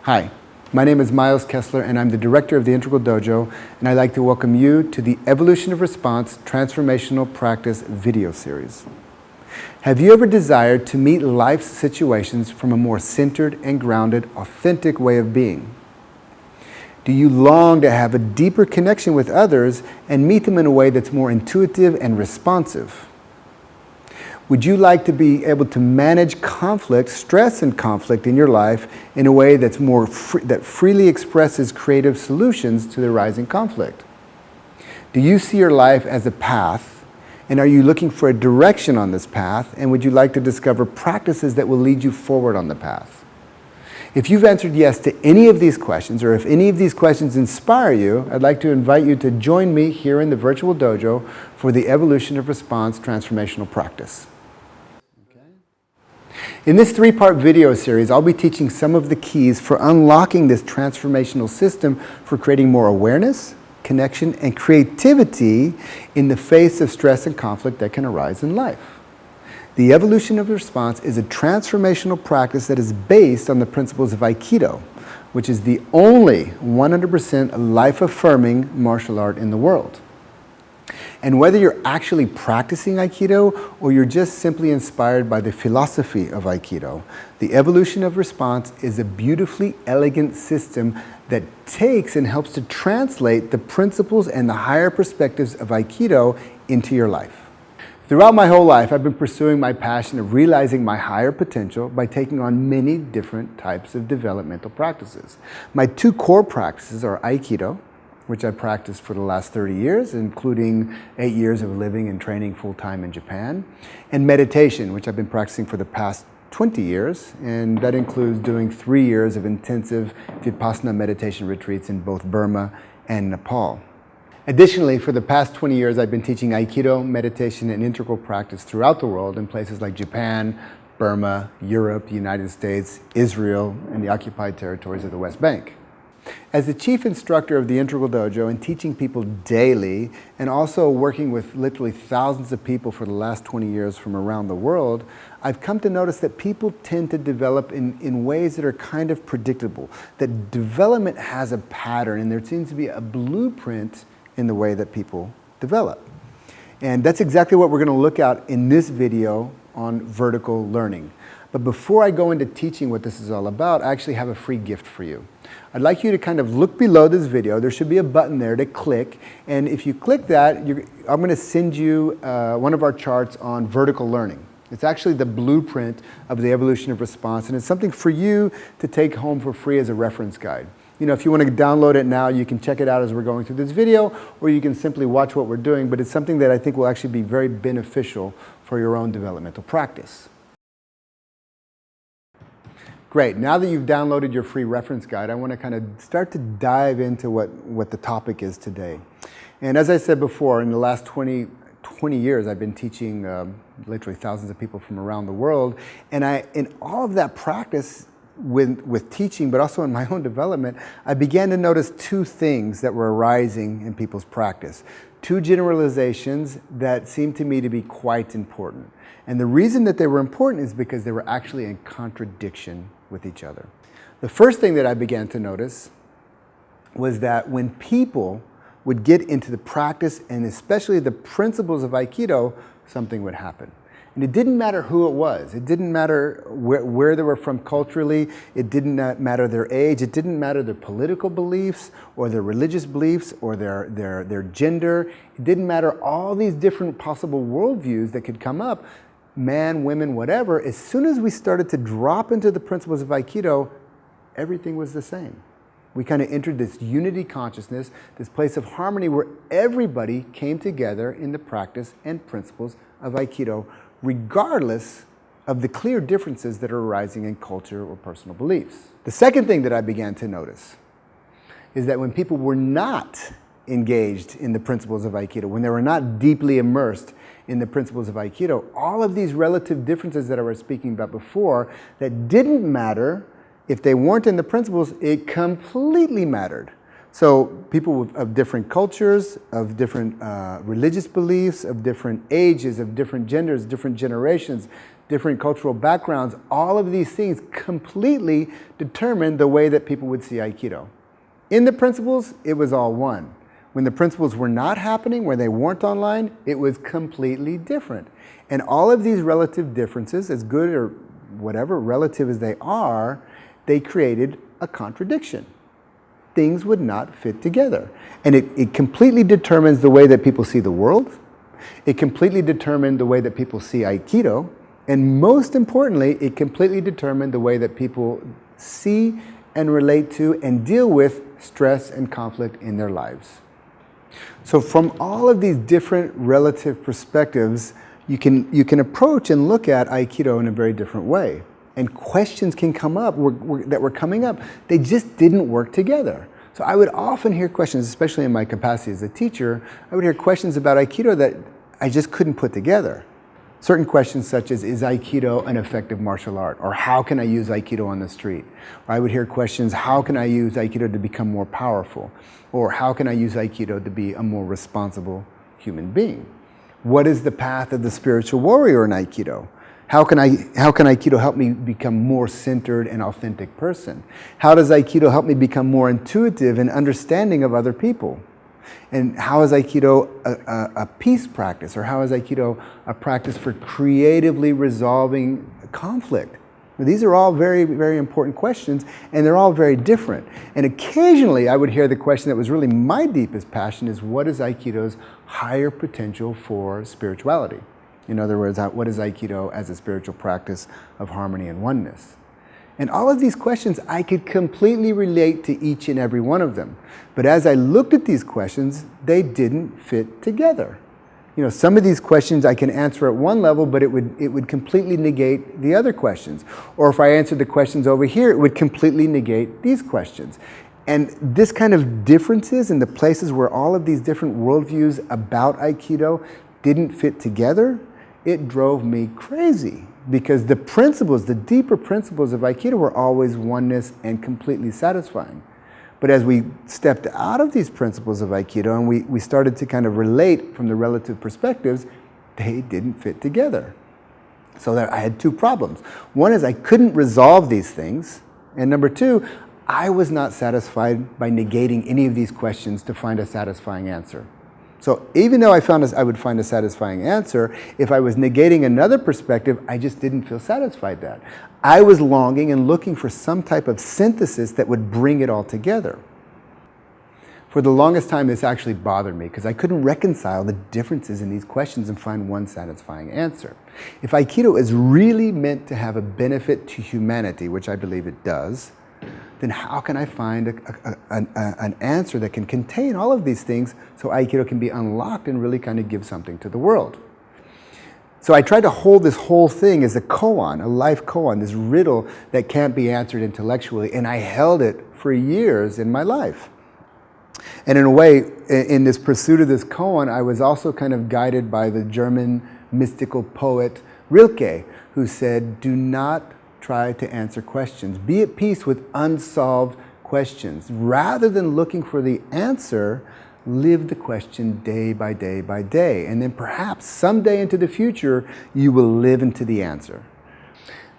Hi, my name is Miles Kessler and I'm the director of the Integral Dojo, and I'd like to welcome you to the Evolution of Response Transformational Practice video series. Have you ever desired to meet life's situations from a more centered and grounded, authentic way of being? Do you long to have a deeper connection with others and meet them in a way that's more intuitive and responsive? Would you like to be able to manage conflict, stress and conflict in your life in a way that's that freely expresses creative solutions to the rising conflict? Do you see your life as a path, and are you looking for a direction on this path, and would you like to discover practices that will lead you forward on the path? If you've answered yes to any of these questions, or if any of these questions inspire you, I'd like to invite you to join me here in the Verticl Dojo for the Evolution of Response Transformational Practice. In this three-part video series, I'll be teaching some of the keys for unlocking this transformational system for creating more awareness, connection, and creativity in the face of stress and conflict that can arise in life. The evolution of response is a transformational practice that is based on the principles of Aikido, which is the only 100% life-affirming martial art in the world. And whether you're actually practicing Aikido or you're just simply inspired by the philosophy of Aikido, the evolution of response is a beautifully elegant system that takes and helps to translate the principles and the higher perspectives of Aikido into your life. Throughout my whole life, I've been pursuing my passion of realizing my higher potential by taking on many different types of developmental practices. My two core practices are Aikido, which I practiced for the last 30 years, including 8 years of living and training full-time in Japan, and meditation, which I've been practicing for the past 20 years, and that includes doing 3 years of intensive Vipassana meditation retreats in both Burma and Nepal. Additionally, for the past 20 years, I've been teaching Aikido, meditation, and integral practice throughout the world in places like Japan, Burma, Europe, the United States, Israel, and the occupied territories of the West Bank. As the chief instructor of the Integral Dojo and teaching people daily, and also working with literally thousands of people for the last 20 years from around the world, I've come to notice that people tend to develop in ways that are kind of predictable, that development has a pattern, and there seems to be a blueprint in the way that people develop. And that's exactly what we're going to look at in this video on Verticl Learning. But before I go into teaching what this is all about, I actually have a free gift for you. I'd like you to kind of look below this video. There should be a button there to click, and if you click that, I'm going to send you one of our charts on Verticl Learning. It's actually the blueprint of the evolution of response, and it's something for you to take home for free as a reference guide. You know, if you want to download it now, you can check it out as we're going through this video, or you can simply watch what we're doing, but it's something that I think will actually be very beneficial for your own developmental practice. Great, now that you've downloaded your free reference guide, I want to kind of start to dive into what the topic is today. And as I said before, in the last 20 years, I've been teaching literally thousands of people from around the world, and in all of that practice with teaching, but also in my own development, I began to notice two things that were arising in people's practice. Two generalizations that seemed to me to be quite important. And the reason that they were important is because they were actually in contradiction with each other. The first thing that I began to notice was that when people would get into the practice, and especially the principles of Aikido, something would happen. And it didn't matter who it was. It didn't matter where they were from culturally. It didn't matter their age. It didn't matter their political beliefs or their religious beliefs or their gender. It didn't matter all these different possible worldviews that could come up, man, women, whatever. As soon as we started to drop into the principles of Aikido, everything was the same. We kind of entered this unity consciousness, this place of harmony where everybody came together in the practice and principles of Aikido, regardless of the clear differences that are arising in culture or personal beliefs. The second thing that I began to notice is that when people were not engaged in the principles of Aikido, when they were not deeply immersed in the principles of Aikido, all of these relative differences that I was speaking about before that didn't matter if they weren't in the principles, it completely mattered. So people of different cultures, of different religious beliefs, of different ages, of different genders, different generations, different cultural backgrounds, all of these things completely determined the way that people would see Aikido. In the principles, it was all one. When the principles were not happening, when they weren't online, it was completely different. And all of these relative differences, as good or whatever relative as they are, they created a contradiction. Things would not fit together. And it completely determines the way that people see the world. It completely determined the way that people see Aikido. And most importantly, it completely determined the way that people see and relate to and deal with stress and conflict in their lives. So from all of these different relative perspectives, you can approach and look at Aikido in a very different way. And questions can come up that were coming up. They just didn't work together. So I would often hear questions, especially in my capacity as a teacher, I would hear questions about Aikido that I just couldn't put together. Certain questions such as, is Aikido an effective martial art? Or how can I use Aikido on the street? Or I would hear questions, how can I use Aikido to become more powerful? Or how can I use Aikido to be a more responsible human being? What is the path of the spiritual warrior in Aikido? How can Aikido help me become more centered and authentic person? How does Aikido help me become more intuitive and understanding of other people? And how is Aikido a peace practice? Or how is Aikido a practice for creatively resolving conflict? These are all very, very important questions, and they're all very different. And occasionally I would hear the question that was really my deepest passion is, what is Aikido's higher potential for spirituality? In other words, what is Aikido as a spiritual practice of harmony and oneness? And all of these questions, I could completely relate to each and every one of them. But as I looked at these questions, they didn't fit together. You know, some of these questions I can answer at one level, but it would completely negate the other questions. Or if I answered the questions over here, it would completely negate these questions. And this kind of differences in the places where all of these different worldviews about Aikido didn't fit together, it drove me crazy. Because the principles, the deeper principles of Aikido were always oneness and completely satisfying. But as we stepped out of these principles of Aikido and we started to kind of relate from the relative perspectives, they didn't fit together. So I had two problems. One is I couldn't resolve these things. And number two, I was not satisfied by negating any of these questions to find a satisfying answer. So even though I would find a satisfying answer, if I was negating another perspective, I just didn't feel satisfied that. I was longing and looking for some type of synthesis that would bring it all together. For the longest time, this actually bothered me because I couldn't reconcile the differences in these questions and find one satisfying answer. If Aikido is really meant to have a benefit to humanity, which I believe it does, then how can I find an answer that can contain all of these things so Aikido can be unlocked and really kind of give something to the world? So I tried to hold this whole thing as a koan, a life koan, this riddle that can't be answered intellectually, and I held it for years in my life. And in a way, in this pursuit of this koan, I was also kind of guided by the German mystical poet Rilke, who said, do not try to answer questions. Be at peace with unsolved questions. Rather than looking for the answer, live the question day by day by day. And then perhaps someday into the future, you will live into the answer.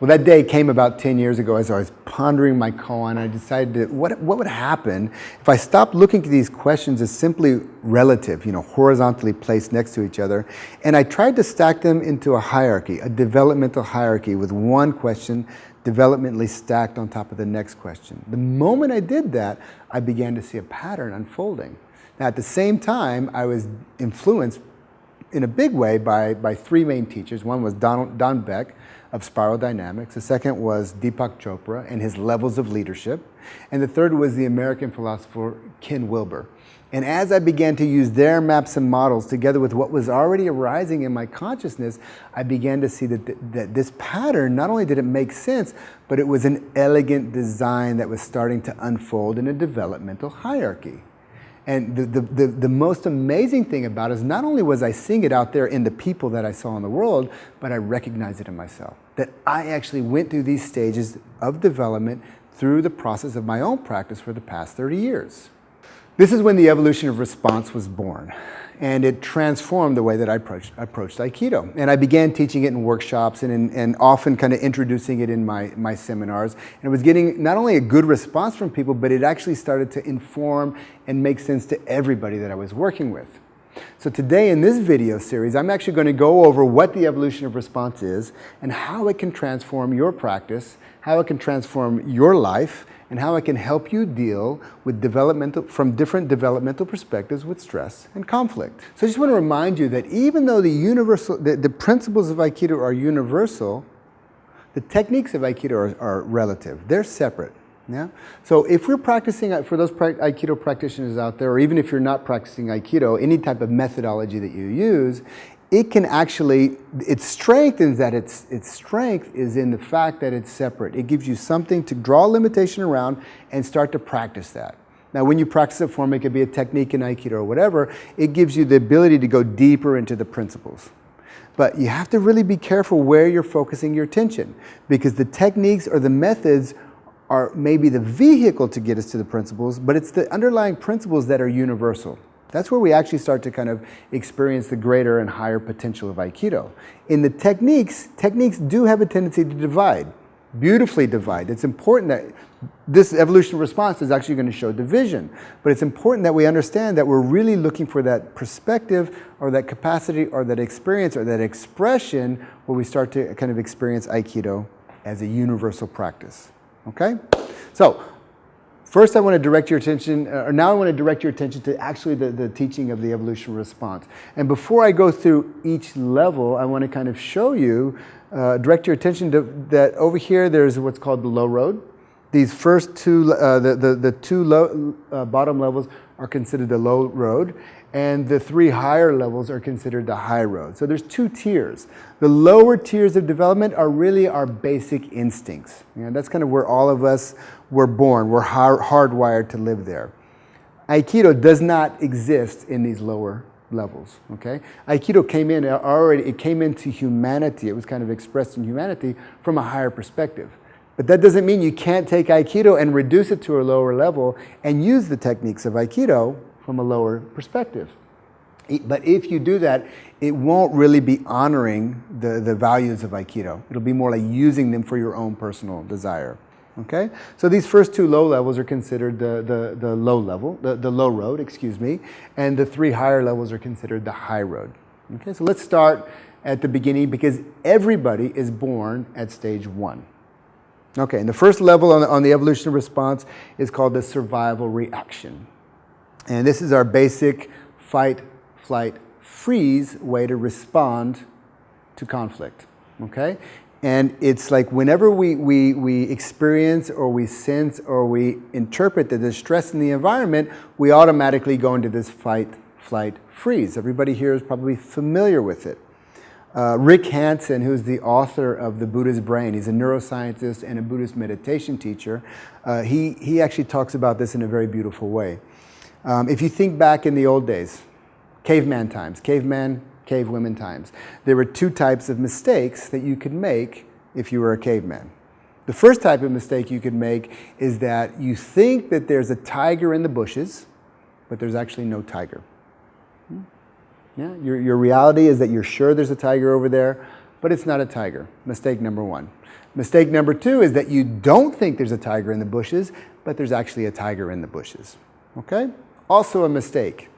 Well, that day came about 10 years ago as I was pondering my koan. I decided that what would happen if I stopped looking at these questions as simply relative, horizontally placed next to each other, and I tried to stack them into a hierarchy, a developmental hierarchy with one question developmentally stacked on top of the next question. The moment I did that, I began to see a pattern unfolding. Now, at the same time, I was influenced in a big way by three main teachers. One was Don Beck of Spiral Dynamics. The second was Deepak Chopra and his levels of leadership. And the third was the American philosopher Ken Wilber. And as I began to use their maps and models together with what was already arising in my consciousness, I began to see that this pattern, not only did it make sense, but it was an elegant design that was starting to unfold in a developmental hierarchy. And the most amazing thing about it is not only was I seeing it out there in the people that I saw in the world, but I recognized it in myself. That I actually went through these stages of development through the process of my own practice for the past 30 years. This is when the evolution of response was born. and it transformed the way that I approached Aikido. And I began teaching it in workshops and often kind of introducing it in my seminars. And it was getting not only a good response from people, but it actually started to inform and make sense to everybody that I was working with. So today in this video series, I'm actually going to go over what the evolution of response is and how it can transform your practice, how it can transform your life, and how it can help you deal with from different developmental perspectives with stress and conflict. So I just want to remind you that even though the principles of Aikido are universal, the techniques of Aikido are relative. They're separate. Yeah? So if we're practicing, for those Aikido practitioners out there, or even if you're not practicing Aikido, any type of methodology that you use, it can actually, its strength is in the fact that it's separate. It gives you something to draw limitation around and start to practice that. Now when you practice a form, it could be a technique in Aikido or whatever, it gives you the ability to go deeper into the principles. But you have to really be careful where you're focusing your attention, because the techniques or the methods are maybe the vehicle to get us to the principles, but it's the underlying principles that are universal. That's where we actually start to kind of experience the greater and higher potential of Aikido. In the techniques do have a tendency to divide, beautifully divide. It's important that this evolution response is actually going to show division, but it's important that we understand that we're really looking for that perspective or that capacity or that experience or that expression where we start to kind of experience Aikido as a universal practice. Okay? So, first I want to direct your attention, now I want to direct your attention to actually the teaching of the evolution response. And before I go through each level, I want to kind of show you, direct your attention to that over here there's what's called the low road. These first two, the two bottom levels are considered the low road, and the three higher levels are considered the high road. So there's two tiers. The lower tiers of development are really our basic instincts. You know, that's kind of where all of us were born. We're hardwired to live there. Aikido does not exist in these lower levels. Okay? Aikido came in already, it came into humanity. It was kind of expressed in humanity from a higher perspective. But that doesn't mean you can't take Aikido and reduce it to a lower level and use the techniques of Aikido from a lower perspective. But if you do that, it won't really be honoring the values of Aikido. It'll be more like using them for your own personal desire. Okay? So these first two low levels are considered the low level, the low road, excuse me, and the three higher levels are considered the high road. Okay? So let's start at the beginning, because everybody is born at stage 1. Okay, and the first level on the evolution response is called the survival reaction. And this is our basic fight, flight, freeze way to respond to conflict, okay? And it's like whenever we experience or we sense or we interpret that there's stress in the environment, we automatically go into this fight, flight, freeze. Everybody here is probably familiar with it. Rick Hansen, who's the author of The Buddha's Brain, he's a neuroscientist and a Buddhist meditation teacher, he actually talks about this in a very beautiful way. If you think back in the old days, caveman times, cavewomen times, there were two types of mistakes that you could make if you were a caveman. The first type of mistake you could make is that you think that there's a tiger in the bushes, but there's actually no tiger. Yeah? Your reality is that you're sure there's a tiger over there, but it's not a tiger. Mistake number 1. Mistake number 2 is that you don't think there's a tiger in the bushes, but there's actually a tiger in the bushes. Okay? Also a mistake.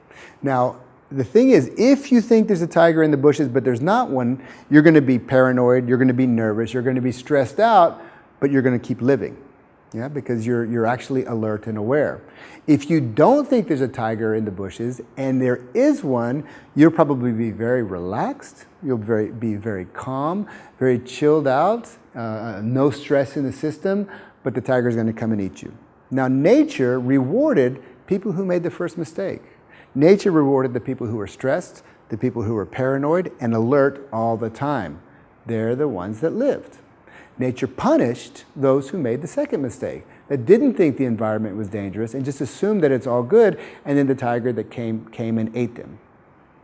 Now, the thing is, if you think there's a tiger in the bushes, but there's not one, you're going to be paranoid, you're going to be nervous, you're going to be stressed out, but you're going to keep living. Yeah, because you're actually alert and aware. If you don't think there's a tiger in the bushes and there is one, you'll probably be very relaxed, you'll be very calm, very chilled out, no stress in the system, but the tiger is going to come and eat you. Now nature rewarded people who made the first mistake. Nature rewarded the people who were stressed, the people who were paranoid and alert all the time. They're the ones that lived. Nature punished those who made the second mistake, that didn't think the environment was dangerous and just assumed that it's all good, and then the tiger that came and ate them.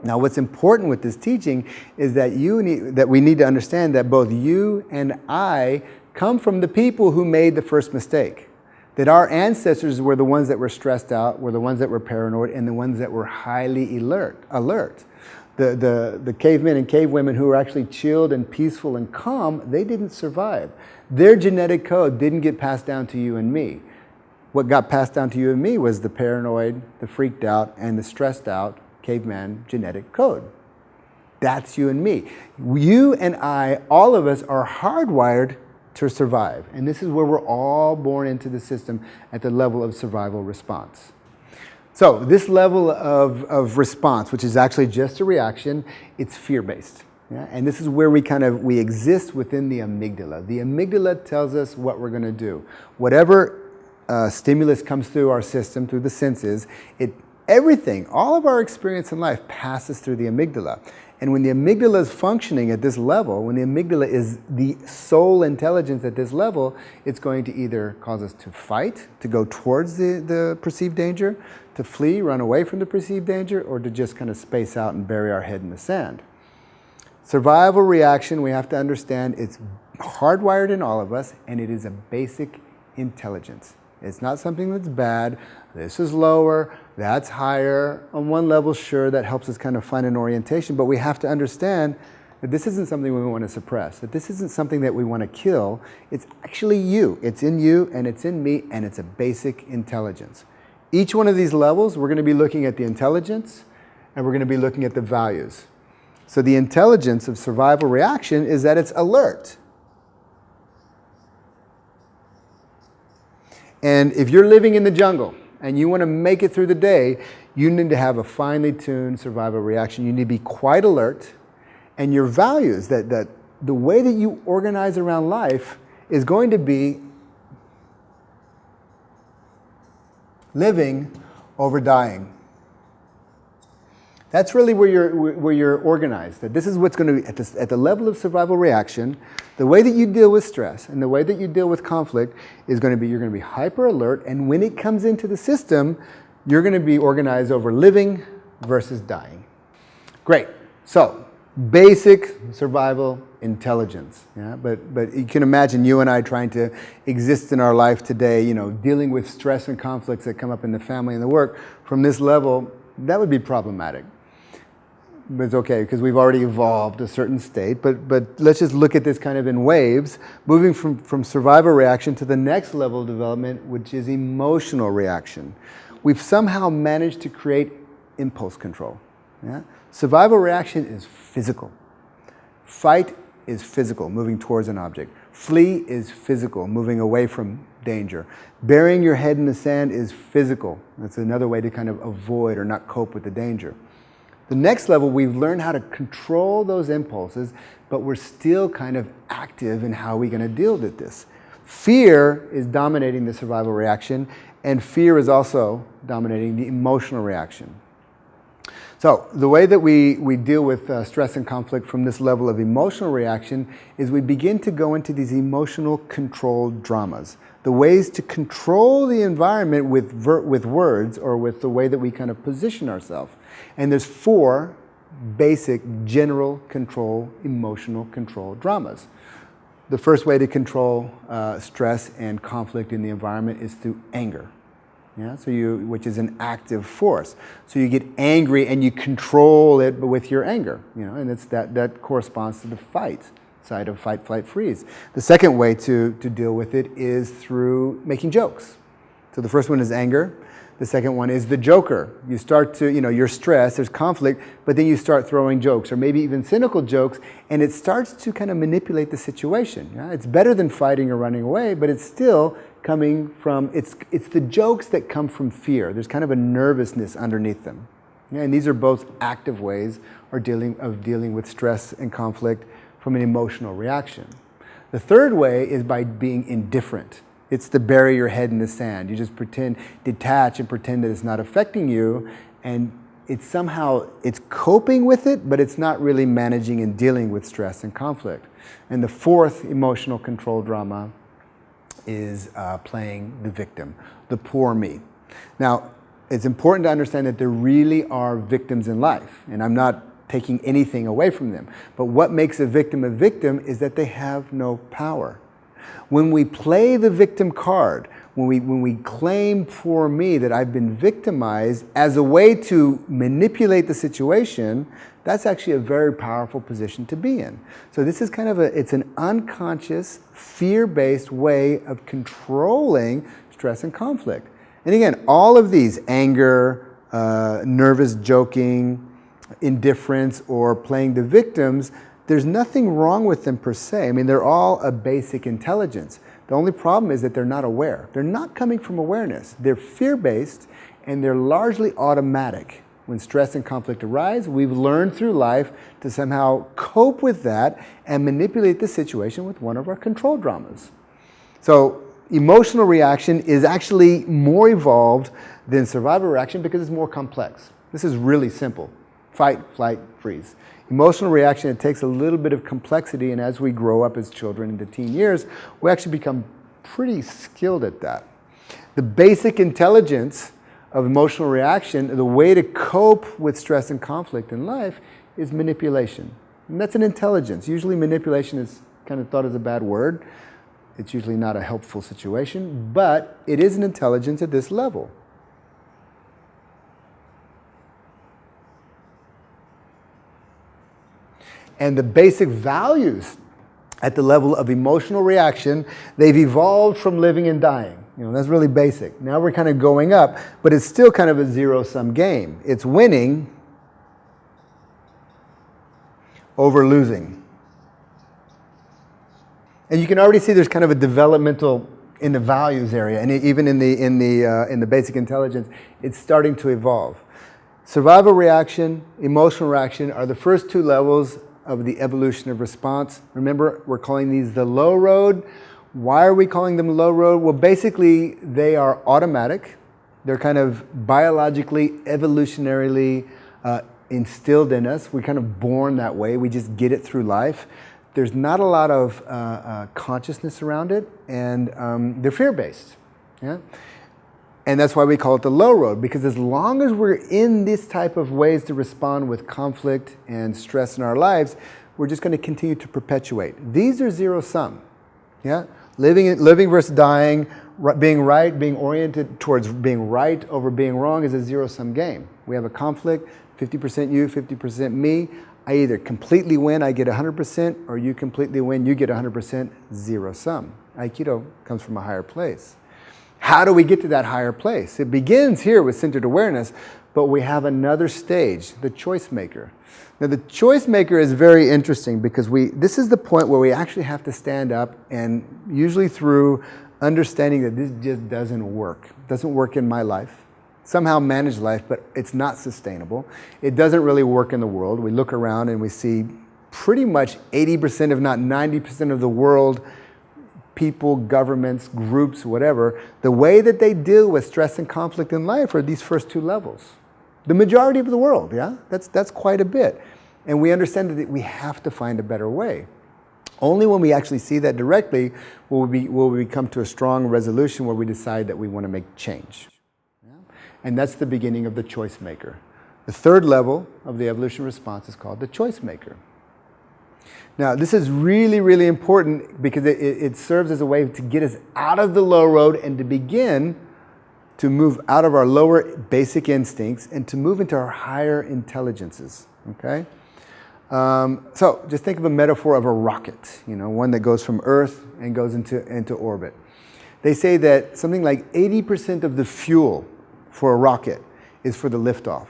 Now what's important with this teaching is that we need to understand that both you and I come from the people who made the first mistake. That our ancestors were the ones that were stressed out, were the ones that were paranoid, and the ones that were highly alert. The cavemen and cavewomen who were actually chilled and peaceful and calm, they didn't survive. Their genetic code didn't get passed down to you and me. What got passed down to you and me was the paranoid, the freaked out, and the stressed out caveman genetic code. That's you and me. You and I, all of us, are hardwired to survive. And this is where we're all born into the system at the level of survival response. So this level of response, which is actually just a reaction, it's fear-based. Yeah? And this is where we exist within the amygdala. The amygdala tells us what we're going to do. Whatever stimulus comes through our system, through the senses, everything, all of our experience in life passes through the amygdala. And when the amygdala is functioning at this level, when the amygdala is the sole intelligence at this level, it's going to either cause us to fight, to go towards the perceived danger, to flee, run away from the perceived danger, or to just kind of space out and bury our head in the sand. Survival reaction, we have to understand, it's hardwired in all of us, and it is a basic intelligence. It's not something that's bad. This is lower, that's higher. On one level, sure, that helps us kind of find an orientation, but we have to understand that this isn't something we want to suppress, that this isn't something that we want to kill. It's actually you. It's in you, and it's in me, and it's a basic intelligence. Each one of these levels, we're going to be looking at the intelligence, and we're going to be looking at the values. So the intelligence of survival reaction is that it's alert. And if you're living in the jungle and you want to make it through the day, you need to have a finely tuned survival reaction. You need to be quite alert. And your values, that the way that you organize around life is going to be living over dying. That's really where you're organized. That this is what's going to be at the level of survival reaction. The way that you deal with stress and the way that you deal with conflict is going to be, you're going to be hyper alert. And when it comes into the system, you're going to be organized over living versus dying. Great. So basic survival intelligence. Yeah? But you can imagine you and I trying to exist in our life today, dealing with stress and conflicts that come up in the family and the work from this level, that would be problematic. But it's okay, because we've already evolved a certain state. But let's just look at this kind of in waves, moving from survival reaction to the next level of development, which is emotional reaction. We've somehow managed to create impulse control. Yeah? Survival reaction is physical. Fight is physical, moving towards an object. Flee is physical, moving away from danger. Burying your head in the sand is physical. That's another way to kind of avoid or not cope with the danger. The next level, we've learned how to control those impulses, but we're still kind of active in how we're going to deal with this. Fear is dominating the survival reaction, and fear is also dominating the emotional reaction. So the way that we deal with stress and conflict from this level of emotional reaction is we begin to go into these emotional controlled dramas. The ways to control the environment with words or with the way that we kind of position ourselves. And there's 4 basic general control, emotional control dramas. The first way to control stress and conflict in the environment is through anger. Yeah, which is an active force. So you get angry and you control it with your anger, and it's that corresponds to the fight side of fight, flight, freeze. The second way to deal with it is through making jokes. So the first one is anger. The second one is the joker. You start to, you're stressed, there's conflict, but then you start throwing jokes or maybe even cynical jokes, and it starts to kind of manipulate the situation. Yeah? It's better than fighting or running away, but it's still coming from, it's the jokes that come from fear. There's kind of a nervousness underneath them. Yeah? And these are both active ways of dealing with stress and conflict from an emotional reaction. The third way is by being indifferent. It's to bury your head in the sand. You just detach and pretend that it's not affecting you, and it's coping with it, but it's not really managing and dealing with stress and conflict. And the fourth emotional control drama is playing the victim, the poor me. Now, it's important to understand that there really are victims in life, and I'm not taking anything away from them. But what makes a victim is that they have no power. When we play the victim card, when we claim for me that I've been victimized as a way to manipulate the situation, that's actually a very powerful position to be in. So this is kind of it's an unconscious, fear-based way of controlling stress and conflict. And again, all of these, anger, nervous joking, indifference, or playing the victims, there's nothing wrong with them per se. I mean, they're all a basic intelligence. The only problem is that they're not aware. They're not coming from awareness. They're fear-based, and they're largely automatic. When stress and conflict arise, we've learned through life to somehow cope with that and manipulate the situation with one of our control dramas. So emotional reaction is actually more evolved than survival reaction because it's more complex. This is really simple. Fight, flight, freeze. Emotional reaction, it takes a little bit of complexity, and as we grow up as children into teen years, we actually become pretty skilled at that. The basic intelligence of emotional reaction, the way to cope with stress and conflict in life is manipulation. And that's an intelligence. Usually manipulation is kind of thought as a bad word. It's usually not a helpful situation, but it is an intelligence at this level. And the basic values at the level of emotional reaction, they've evolved from living and dying. You know, that's really basic. Now we're kind of going up, but it's still kind of a zero-sum game. It's winning over losing. And you can already see there's kind of a developmental in the values area, and even in the basic intelligence, it's starting to evolve. Survival reaction, emotional reaction are the first two levels of the evolution of response. Remember, we're calling these the low road. Why are we calling them low road? Well, basically, they are automatic. They're kind of biologically, evolutionarily instilled in us. We're kind of born that way. We just get it through life. There's not a lot of consciousness around it, and they're fear-based. Yeah? And that's why we call it the low road, because as long as we're in this type of ways to respond with conflict and stress in our lives, we're just going to continue to perpetuate. These are zero-sum. Yeah? Living versus dying, being right, being oriented towards being right over being wrong is a zero-sum game. We have a conflict, 50% you, 50% me. I either completely win, I get 100%, or you completely win, you get 100%, zero-sum. Aikido comes from a higher place. How do we get to that higher place? It begins here with centered awareness, but we have another stage, the choice maker. Now the choice maker is very interesting because this is the point where we actually have to stand up, and usually through understanding that this just doesn't work. It doesn't work in my life. Somehow manage life, but it's not sustainable. It doesn't really work in the world. We look around and we see pretty much 80%, if not 90% of the world, people, governments, groups, whatever, the way that they deal with stress and conflict in life are these first two levels. The majority of the world, yeah? That's quite a bit. And we understand that we have to find a better way. Only when we actually see that directly will we come to a strong resolution where we decide that we want to make change. Yeah? And that's the beginning of the choice maker. The third level of the evolution response is called the choice maker. Now, this is really, really important because it serves as a way to get us out of the low road and to begin to move out of our lower basic instincts and to move into our higher intelligences, okay? So just think of a metaphor of a rocket, you know, one that goes from Earth and goes into orbit. They say that something like 80% of the fuel for a rocket is for the liftoff.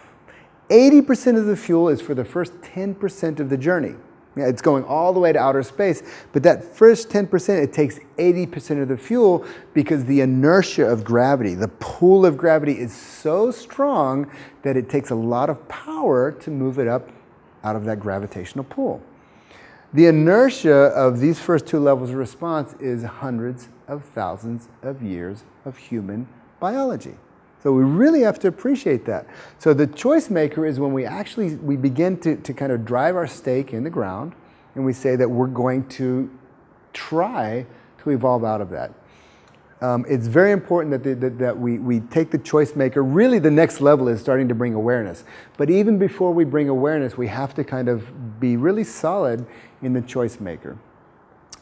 80% of the fuel is for the first 10% of the journey. Yeah, it's going all the way to outer space, but that first 10%, it takes 80% of the fuel because the inertia of gravity, the pull of gravity is so strong that it takes a lot of power to move it up out of that gravitational pull. The inertia of these first two levels of response is hundreds of thousands of years of human biology. So we really have to appreciate that. So the choice maker is when we begin to kind of drive our stake in the ground and we say that we're going to try to evolve out of that. It's very important that we take the choice maker. Really the next level is starting to bring awareness. But even before we bring awareness, we have to kind of be really solid in the choice maker.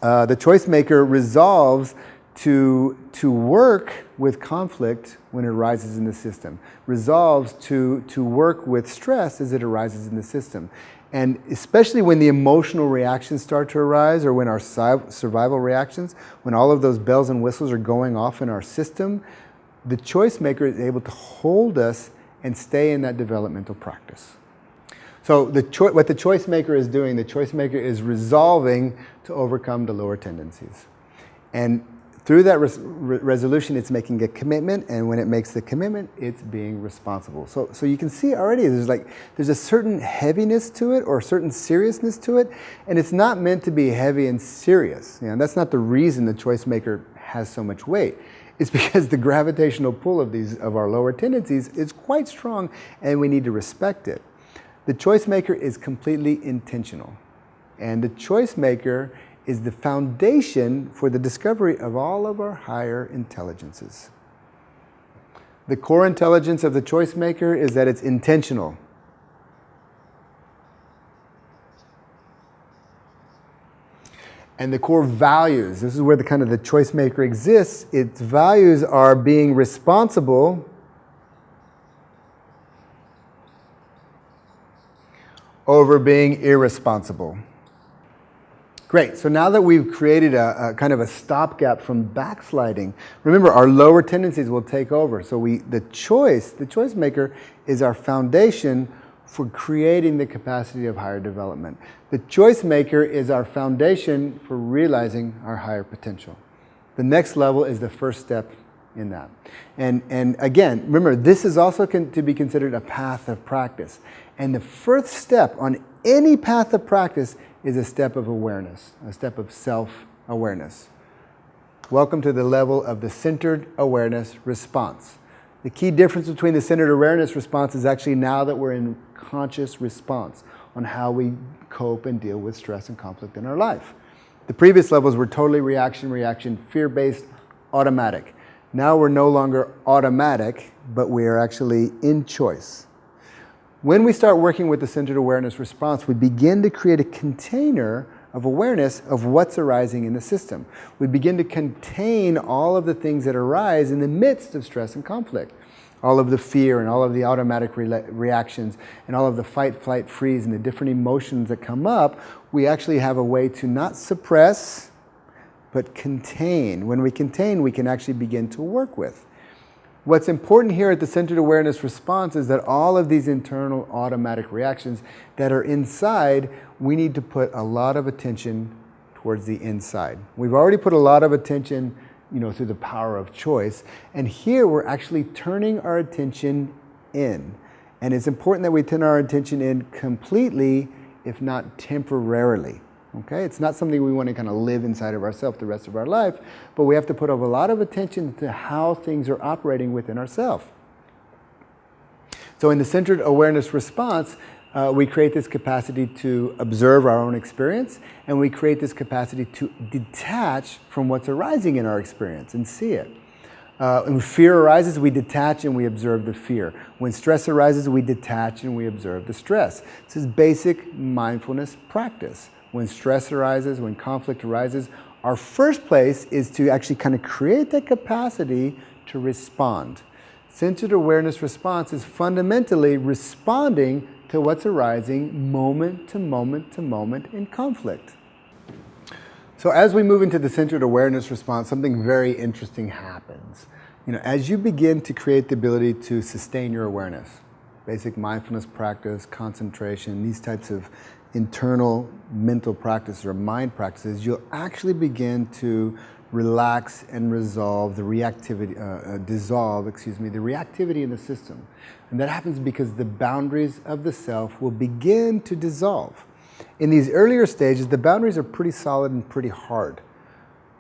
The choice maker resolves to work with conflict when it arises in the system, resolves to work with stress as it arises in the system. And especially when the emotional reactions start to arise, or when our survival reactions, when all of those bells and whistles are going off in our system, the choice maker is able to hold us and stay in that developmental practice. So what the choice maker is doing, the choice maker is resolving to overcome the lower tendencies. And through that resolution, it's making a commitment, and when it makes the commitment, it's being responsible. So you can see already there's a certain heaviness to it, or a certain seriousness to it, and it's not meant to be heavy and serious. That's not the reason the choice maker has so much weight. It's because the gravitational pull of our lower tendencies is quite strong, and we need to respect it. The choice maker is completely intentional, and the choice maker is the foundation for the discovery of all of our higher intelligences. The core intelligence of the choice maker is that it's intentional. And the core values, this is where the choice maker exists. Its values are being responsible over being irresponsible. Great, so now that we've created a kind of a stopgap from backsliding, remember our lower tendencies will take over. So the choice maker is our foundation for creating the capacity of higher development. The choice maker is our foundation for realizing our higher potential. The next level is the first step in that. And again, remember, this is also to be considered a path of practice. And the first step on any path of practice is a step of awareness, a step of self-awareness. Welcome to the level of the centered awareness response. The key difference between the centered awareness response is actually now that we're in conscious response on how we cope and deal with stress and conflict in our life. The previous levels were totally reaction, fear-based, automatic. Now we're no longer automatic, but we are actually in choice. When we start working with the centered awareness response, we begin to create a container of awareness of what's arising in the system. We begin to contain all of the things that arise in the midst of stress and conflict. All of the fear and all of the automatic reactions and all of the fight, flight, freeze and the different emotions that come up, we actually have a way to not suppress, but contain. When we contain, we can actually begin to work with. What's important here at the centered awareness response is that all of these internal automatic reactions that are inside, we need to put a lot of attention towards the inside. We've already put a lot of attention, through the power of choice, and here we're actually turning our attention in. And it's important that we turn our attention in completely, if not temporarily. Okay, it's not something we want to kind of live inside of ourselves the rest of our life, but we have to put a lot of attention to how things are operating within ourselves. So in the centered awareness response, we create this capacity to observe our own experience, and we create this capacity to detach from what's arising in our experience and see it. When fear arises, we detach and we observe the fear. When stress arises, we detach and we observe the stress. This is basic mindfulness practice. When stress arises, when conflict arises, our first place is to actually kind of create that capacity to respond. Centered awareness response is fundamentally responding to what's arising moment to moment to moment in conflict. So as we move into the centered awareness response, something very interesting happens. As you begin to create the ability to sustain your awareness, basic mindfulness practice, concentration, these types of internal mental practices or mind practices, you'll actually begin to relax and resolve the reactivity, the reactivity in the system. And that happens because the boundaries of the self will begin to dissolve. In these earlier stages, the boundaries are pretty solid and pretty hard.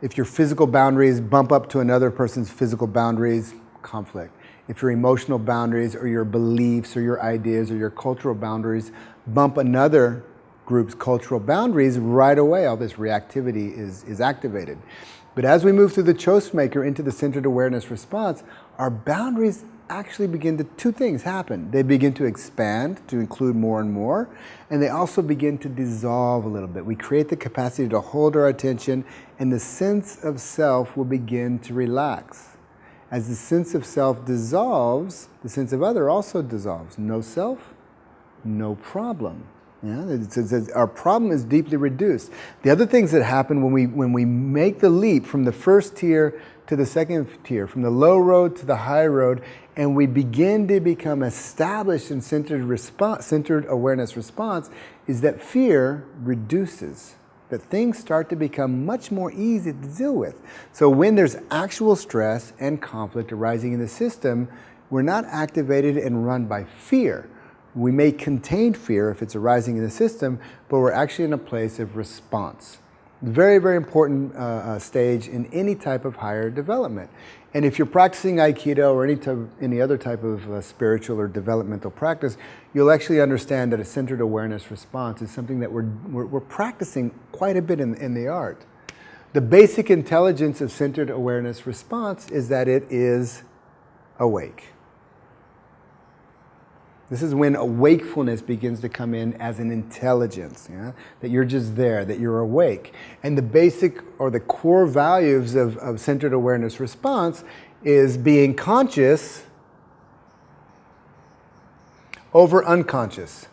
If your physical boundaries bump up to another person's physical boundaries, conflict. If your emotional boundaries or your beliefs or your ideas or your cultural boundaries bump another group's cultural boundaries, right away all this reactivity is activated. But as we move through the choice maker into the centered awareness response, our boundaries actually begin to, two things happen. They begin to expand to include more and more, and they also begin to dissolve a little bit. We create the capacity to hold our attention, and the sense of self will begin to relax. As the sense of self dissolves, the sense of other also dissolves. No self, no problem. Yeah, our problem is deeply reduced. The other things that happen when we make the leap from the first tier to the second tier, from the low road to the high road, and we begin to become established in centered awareness response, is that fear reduces. That things start to become much more easy to deal with. So when there's actual stress and conflict arising in the system, we're not activated and run by fear. We may contain fear if it's arising in the system, but we're actually in a place of response. Very, very important stage in any type of higher development. And if you're practicing Aikido or any other type of spiritual or developmental practice, you'll actually understand that a centered awareness response is something that we're practicing quite a bit in the art. The basic intelligence of centered awareness response is that it is awake. This is when wakefulness begins to come in as an intelligence, yeah? That you're just there, that you're awake. And the basic or the core values of centered awareness response is being conscious over unconscious.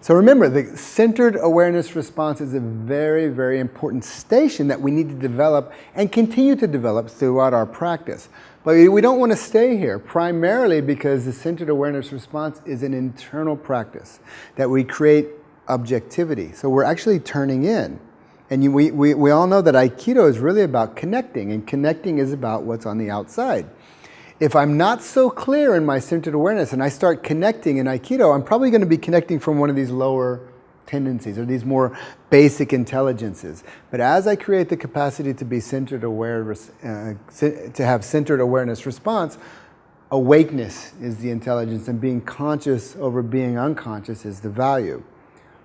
So remember, the centered awareness response is a very, very important station that we need to develop and continue to develop throughout our practice. But we don't want to stay here, primarily because the centered awareness response is an internal practice, that we create objectivity. So we're actually turning in. And we all know that Aikido is really about connecting, and connecting is about what's on the outside. If I'm not so clear in my centered awareness and I start connecting in Aikido, I'm probably going to be connecting from one of these lower tendencies or these more basic intelligences. But as I create the capacity to be centered aware, to have centered awareness response, awakeness is the intelligence, and being conscious over being unconscious is the value.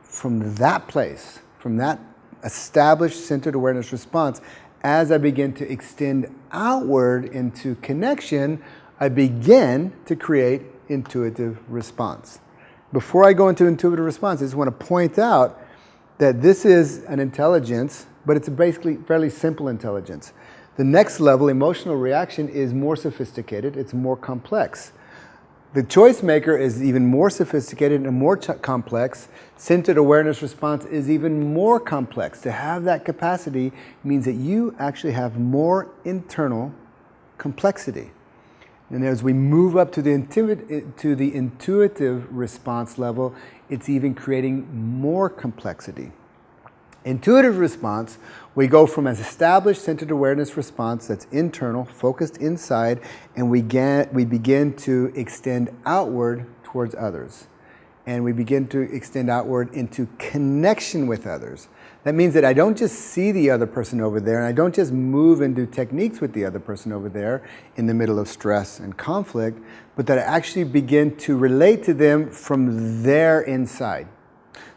From that place, from that established centered awareness response, as I begin to extend outward into connection, I begin to create intuitive response. Before I go into intuitive response, I just want to point out that this is an intelligence, but it's basically fairly simple intelligence. The next level, emotional reaction, is more sophisticated, it's more complex. The choice maker is even more sophisticated and more complex. Centered awareness response is even more complex. To have that capacity means that you actually have more internal complexity. And as we move up to the intuitive response level, it's even creating more complexity. Intuitive response, we go from an established centered awareness response that's internal, focused inside, and we begin to extend outward towards others. And we begin to extend outward into connection with others. That means that I don't just see the other person over there, and I don't just move and do techniques with the other person over there in the middle of stress and conflict, but that I actually begin to relate to them from their inside.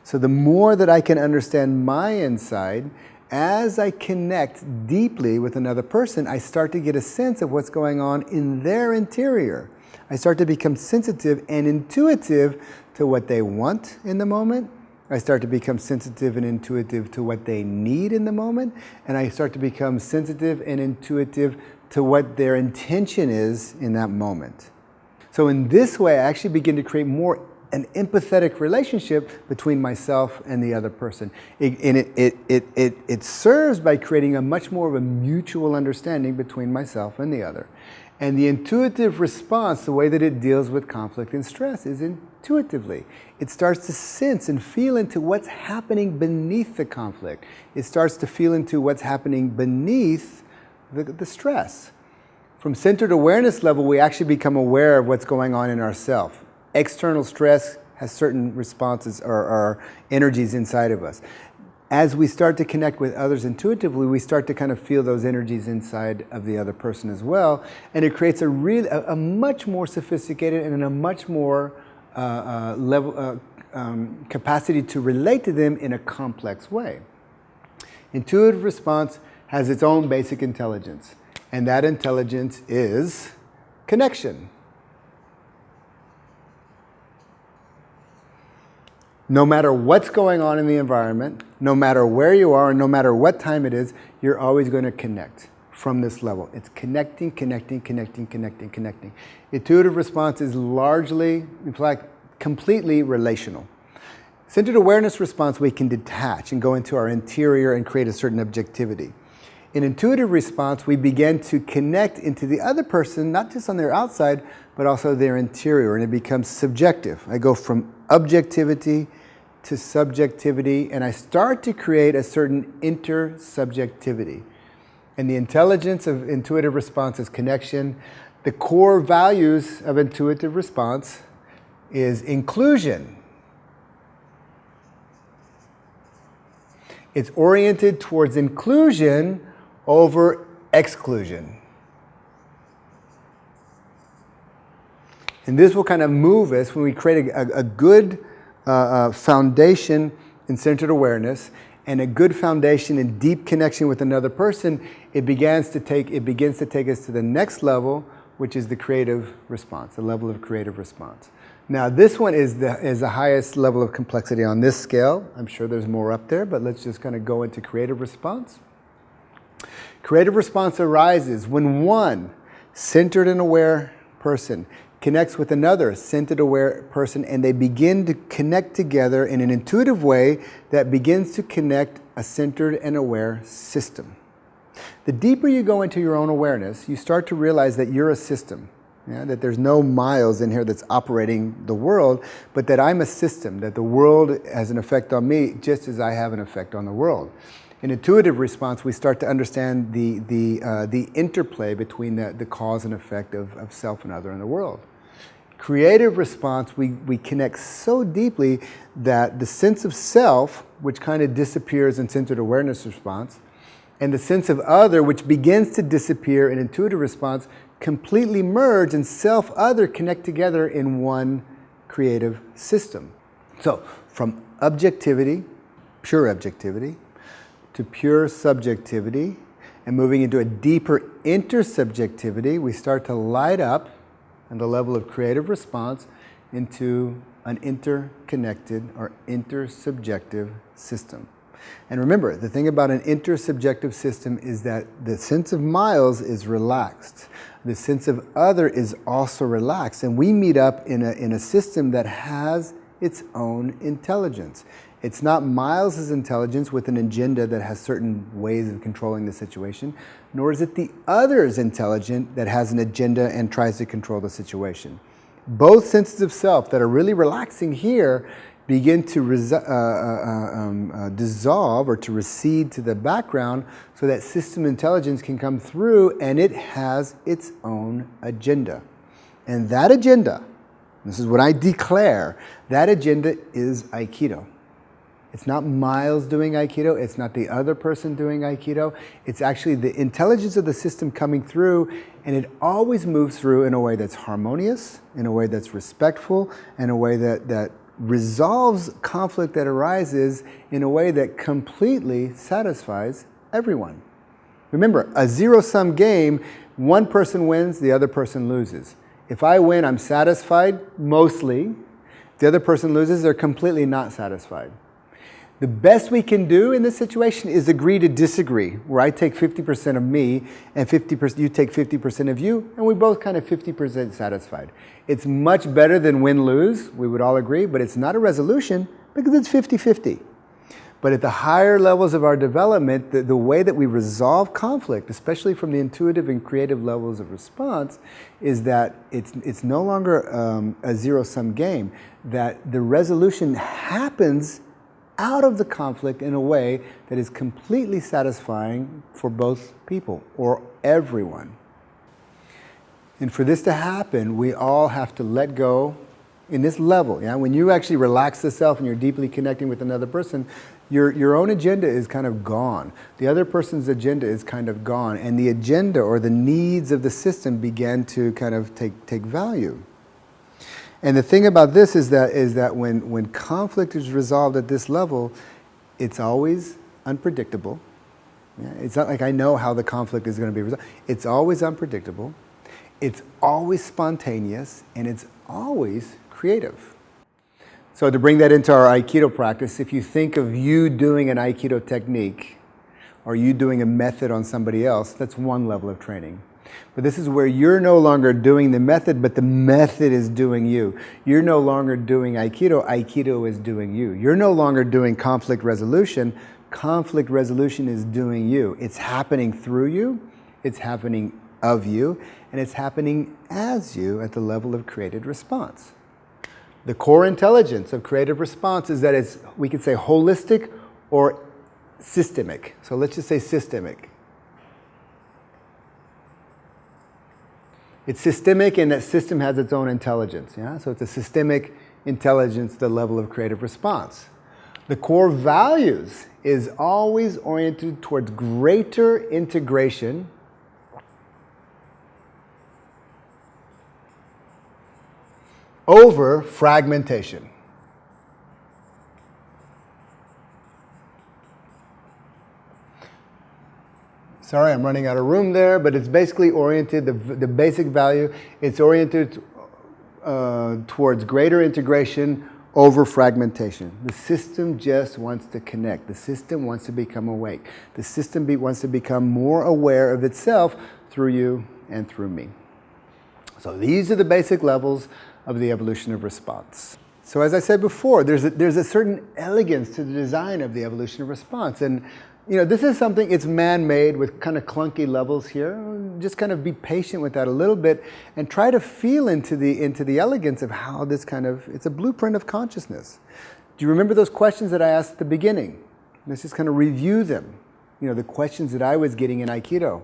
So the more that I can understand my inside, as I connect deeply with another person, I start to get a sense of what's going on in their interior. I start to become sensitive and intuitive to what they want in the moment. I start to become sensitive and intuitive to what they need in the moment. And I start to become sensitive and intuitive to what their intention is in that moment. So in this way, I actually begin to create an empathetic relationship between myself and the other person. It serves by creating a much more of a mutual understanding between myself and the other. And the intuitive response, the way that it deals with conflict and stress, is intuitively. It starts to sense and feel into what's happening beneath the conflict. It starts to feel into what's happening beneath the stress. From centered awareness level, we actually become aware of what's going on in ourselves. External stress has certain responses or energies inside of us. As we start to connect with others intuitively, we start to kind of feel those energies inside of the other person as well. And it creates a much more sophisticated and a much more capacity to relate to them in a complex way. Intuitive response has its own basic intelligence. And that intelligence is connection. No matter what's going on in the environment, no matter where you are, and no matter what time it is, you're always going to connect from this level. It's connecting, connecting, connecting, connecting, connecting. Intuitive response is largely, in fact, completely relational. Centered awareness response, we can detach and go into our interior and create a certain objectivity. In intuitive response, we begin to connect into the other person, not just on their outside, but also their interior, and it becomes subjective. I go from objectivity to subjectivity, and I start to create a certain intersubjectivity. And the intelligence of intuitive response is connection. The core values of intuitive response is inclusion. It's oriented towards inclusion over exclusion. And this will kind of move us when we create a good foundation in centered awareness and a good foundation in deep connection with another person. It begins to take us to the next level, which is the creative response, the level of creative response. Now, this one is the highest level of complexity on this scale. I'm sure there's more up there, but let's just kind of go into creative response. Creative response arises when one centered and aware person connects with another centered aware person, and they begin to connect together in an intuitive way that begins to connect a centered and aware system. The deeper you go into your own awareness, you start to realize that you're a system. Yeah, that there's no Miles in here that's operating the world, but that I'm a system, that the world has an effect on me just as I have an effect on the world. In intuitive response, we start to understand the interplay between the cause and effect of self and other in the world. Creative response, we connect so deeply that the sense of self, which kind of disappears in centered awareness response, and the sense of other, which begins to disappear in intuitive response, completely merge, and self-other connect together in one creative system. So from objectivity, pure objectivity, to pure subjectivity, and moving into a deeper intersubjectivity, we start to light up on the level of creative response into an interconnected or intersubjective system. And remember, the thing about an intersubjective system is that the sense of Miles is relaxed. The sense of other is also relaxed. And we meet up in a system that has its own intelligence. It's not Miles's intelligence with an agenda that has certain ways of controlling the situation, nor is it the other's intelligence that has an agenda and tries to control the situation. Both senses of self that are really relaxing here begin to dissolve or to recede to the background so that system intelligence can come through, and it has its own agenda. And that agenda, this is what I declare, that agenda is Aikido. It's not Miles doing Aikido, it's not the other person doing Aikido, it's actually the intelligence of the system coming through, and it always moves through in a way that's harmonious, in a way that's respectful, in a way that resolves conflict that arises in a way that completely satisfies everyone. Remember, a zero-sum game, one person wins, the other person loses. If I win, I'm satisfied, mostly. If the other person loses, they're completely not satisfied. The best we can do in this situation is agree to disagree, where I take 50% of me and 50%, you take 50% of you, and we both kind of 50% satisfied. It's much better than win-lose, we would all agree, but it's not a resolution because it's 50-50. But at the higher levels of our development, the way that we resolve conflict, especially from the intuitive and creative levels of response, is that it's no longer a zero-sum game, that the resolution happens out of the conflict in a way that is completely satisfying for both people or everyone. And for this to happen, we all have to let go in this level. Yeah? When you actually relax the self and you're deeply connecting with another person, your own agenda is kind of gone. The other person's agenda is kind of gone, and the agenda or the needs of the system begin to kind of take value. And the thing about this is that when conflict is resolved at this level, it's always unpredictable. Yeah? It's not like I know how the conflict is going to be resolved. It's always unpredictable. It's always spontaneous, and it's always creative. So to bring that into our Aikido practice, if you think of you doing an Aikido technique or you doing a method on somebody else, that's one level of training. But this is where you're no longer doing the method, but the method is doing you. You're no longer doing Aikido, Aikido is doing you. You're no longer doing conflict resolution is doing you. It's happening through you, it's happening of you, and it's happening as you at the level of created response. The core intelligence of creative response is that it's, we could say, holistic or systemic. So let's just say systemic. It's systemic in that system has its own intelligence. Yeah? So it's a systemic intelligence, the level of creative response. The core values is always oriented towards greater integration over fragmentation. Sorry, I'm running out of room there, but it's basically oriented, the basic value, it's oriented towards greater integration over fragmentation. The system just wants to connect. The system wants to become awake. The system wants to become more aware of itself through you and through me. So these are the basic levels of the evolution of response. So as I said before, there's a certain elegance to the design of the evolution of response. And you know, this is something, it's man-made with kind of clunky levels here. Just kind of be patient with that a little bit and try to feel into the elegance of how this kind of, it's a blueprint of consciousness. Do you remember those questions that I asked at the beginning? Let's just kind of review them. You know, the questions that I was getting in Aikido.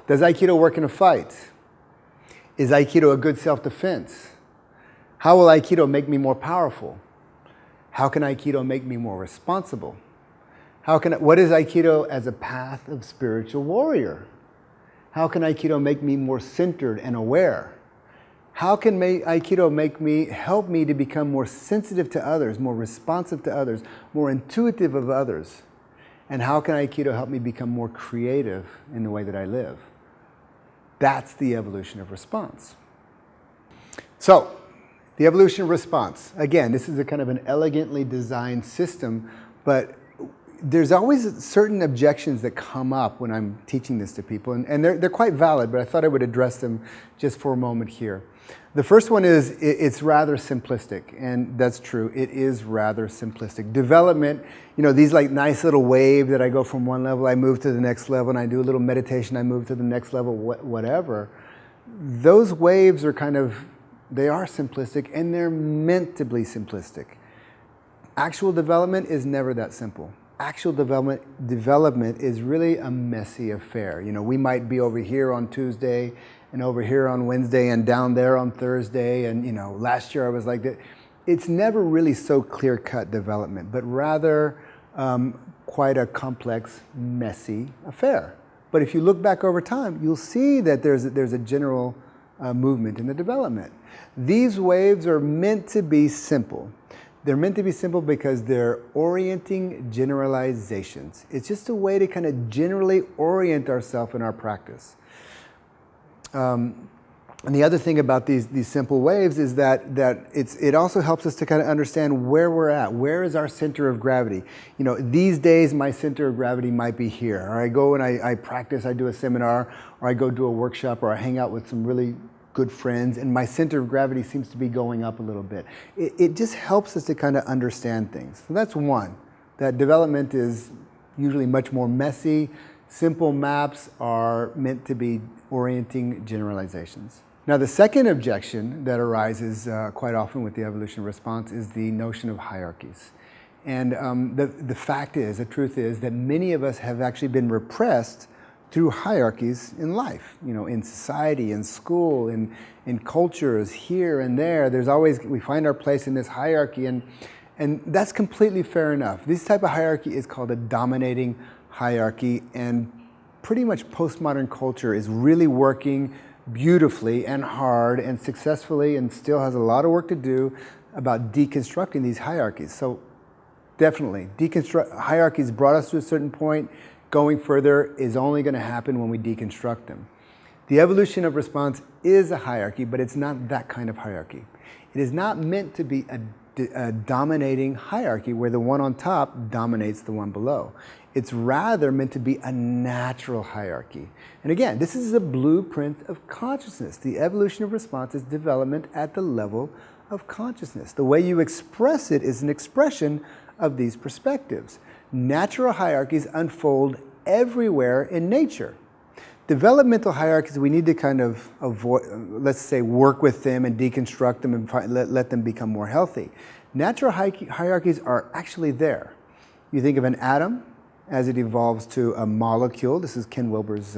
Does Aikido work in a fight? Is Aikido a good self-defense? How will Aikido make me more powerful? How can Aikido make me more responsible? What is Aikido as a path of spiritual warrior? How can Aikido make me more centered and aware? How can Aikido help me to become more sensitive to others, more responsive to others, more intuitive of others? And how can Aikido help me become more creative in the way that I live? That's the evolution of response. So, the evolution of response. Again, this is a kind of an elegantly designed system, but there's always certain objections that come up when I'm teaching this to people, and they're quite valid, but I thought I would address them just for a moment here. The first one is it's rather simplistic, and that's true. It is rather simplistic. Development, you know, these like nice little waves that I go from one level, I move to the next level, and I do a little meditation, I move to the next level, whatever. Those waves are kind of, they are simplistic, and they're meant to be simplistic. Actual development is never that simple. Actual development is really a messy affair. You know, we might be over here on Tuesday and over here on Wednesday and down there on Thursday, and you know, last year I was like that. It's never really so clear-cut development, but rather quite a complex, messy affair. But if you look back over time, you'll see that there's a general movement in the development. These waves are meant to be simple. They're meant to be simple because they're orienting generalizations. It's just a way to kind of generally orient ourselves in our practice. And the other thing about these simple waves is that it also helps us to kind of understand where we're at. Where is our center of gravity? You know, these days my center of gravity might be here. Or I go and I practice, I do a seminar, or I go do a workshop, or I hang out with some really good friends, and my center of gravity seems to be going up a little bit. It just helps us to kind of understand things. So that's one. That development is usually much more messy. Simple maps are meant to be orienting generalizations. Now, the second objection that arises quite often with the evolution response is the notion of hierarchies. And the fact is, the truth is, that many of us have actually been repressed through hierarchies in life, you know, in society, in school, in cultures, here and there. There's always, we find our place in this hierarchy, and that's completely fair enough. This type of hierarchy is called a dominating hierarchy, and pretty much postmodern culture is really working beautifully and hard and successfully, and still has a lot of work to do about deconstructing these hierarchies. So definitely, hierarchies brought us to a certain point. Going further is only going to happen when we deconstruct them. The evolution of response is a hierarchy, but it's not that kind of hierarchy. It is not meant to be a dominating hierarchy where the one on top dominates the one below. It's rather meant to be a natural hierarchy. And again, this is a blueprint of consciousness. The evolution of response is development at the level of consciousness. The way you express it is an expression of these perspectives. Natural hierarchies unfold everywhere in nature. Developmental hierarchies, we need to kind of avoid, let's say, work with them and deconstruct them and let them become more healthy. Natural hierarchies are actually there. You think of an atom as it evolves to a molecule. This is Ken Wilber's,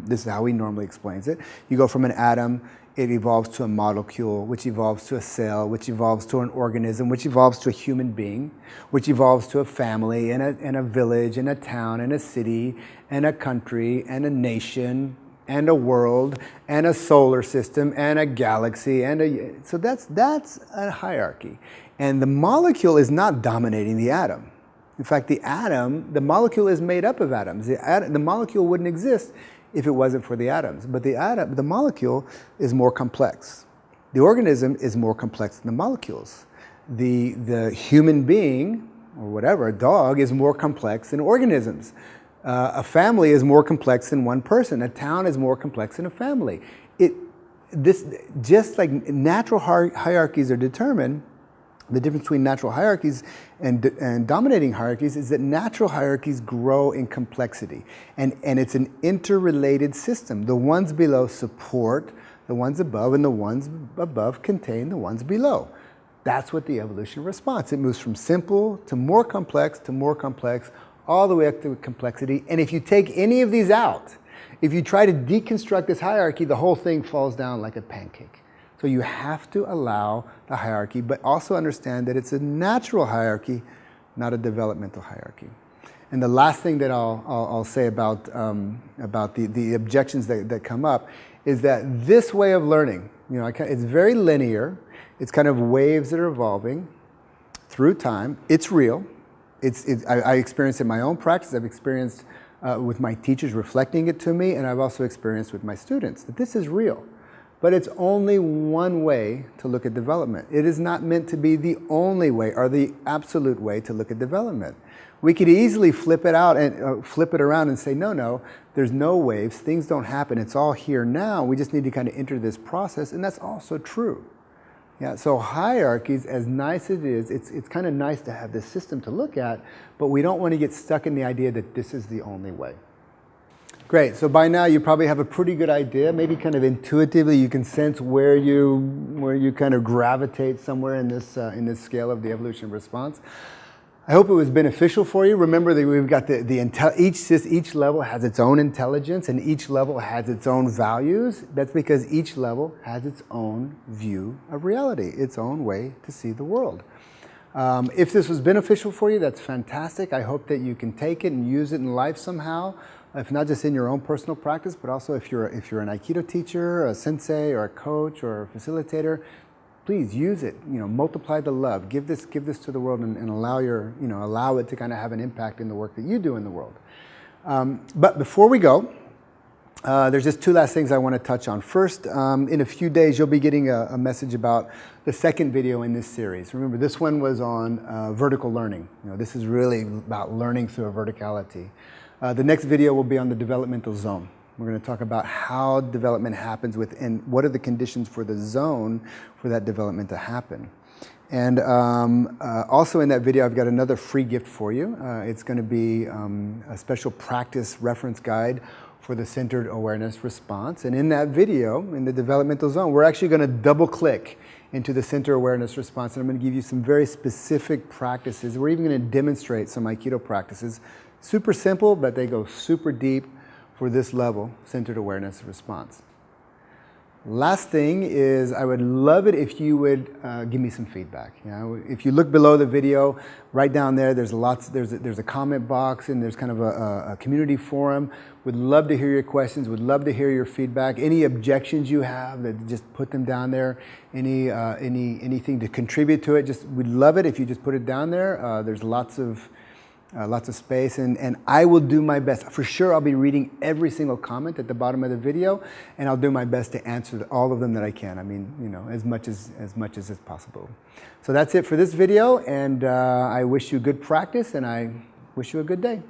this is how he normally explains it. You go from an atom, it evolves to a molecule, which evolves to a cell, which evolves to an organism, which evolves to a human being, which evolves to a family, and a village, and a town, and a city, and a country, and a nation, and a world, and a solar system, and a galaxy, so that's a hierarchy. And the molecule is not dominating the atom. In fact, the molecule is made up of atoms. The molecule wouldn't exist if it wasn't for the atoms. But the molecule is more complex. The organism is more complex than the molecules. The human being, or whatever, a dog, is more complex than organisms. A family is more complex than one person. A town is more complex than a family. Just like natural hierarchies are determined, the difference between natural hierarchies and dominating hierarchies is that natural hierarchies grow in complexity. And it's an interrelated system. The ones below support the ones above, and the ones above contain the ones below. That's what the evolution response. It moves from simple to more complex, all the way up to complexity. And if you take any of these out, if you try to deconstruct this hierarchy, the whole thing falls down like a pancake. So you have to allow the hierarchy, but also understand that it's a natural hierarchy, not a developmental hierarchy. And the last thing that I'll say about the objections that come up is that this way of learning, it's very linear. It's kind of waves that are evolving through time. It's real. I experienced it in my own practice. I've experienced with my teachers reflecting it to me, and I've also experienced with my students that this is real. But it's only one way to look at development. It is not meant to be the only way or the absolute way to look at development. We could easily flip it out and flip it around and say, no, there's no waves, things don't happen, it's all here now, we just need to kind of enter this process, and that's also true. Yeah, so hierarchies, as nice as it is, it's kind of nice to have this system to look at, but we don't want to get stuck in the idea that this is the only way. Great, so by now you probably have a pretty good idea, maybe kind of intuitively you can sense where you kind of gravitate somewhere in this scale of the evolution response. I hope it was beneficial for you. Remember that we've got each level has its own intelligence and each level has its own values. That's because each level has its own view of reality, its own way to see the world. If this was beneficial for you, that's fantastic. I hope that you can take it and use it in life somehow. If not just in your own personal practice, but also if you're an Aikido teacher, a sensei, or a coach, or a facilitator, please use it. Multiply the love. Give this to the world, and allow it to kind of have an impact in the work that you do in the world. But before we go, there's just two last things I want to touch on. First, in a few days, you'll be getting a message about the second video in this series. Remember, this one was on vertical learning. This is really about learning through a verticality. The next video will be on the developmental zone. We're going to talk about how development happens within, what are the conditions for the zone for that development to happen. And also in that video, I've got another free gift for you. It's going to be a special practice reference guide for the centered awareness response. And in that video, in the developmental zone, we're actually going to double click into the center awareness response. And I'm going to give you some very specific practices. We're even going to demonstrate some Aikido practices. Super simple, but they go super deep for this level, centered awareness response. Last thing is, I would love it if you would give me some feedback. If you look below the video, right down there, there's a comment box, and there's kind of a community forum. Would love to hear your questions. Would love to hear your feedback. Any objections you have, just put them down there. Anything to contribute to it, we'd love it if you just put it down there. There's lots of lots of space, and I will do my best. For sure, I'll be reading every single comment at the bottom of the video, and I'll do my best to answer all of them that I can. I mean, you know, as much as is possible. So that's it for this video, and I wish you good practice, and I wish you a good day.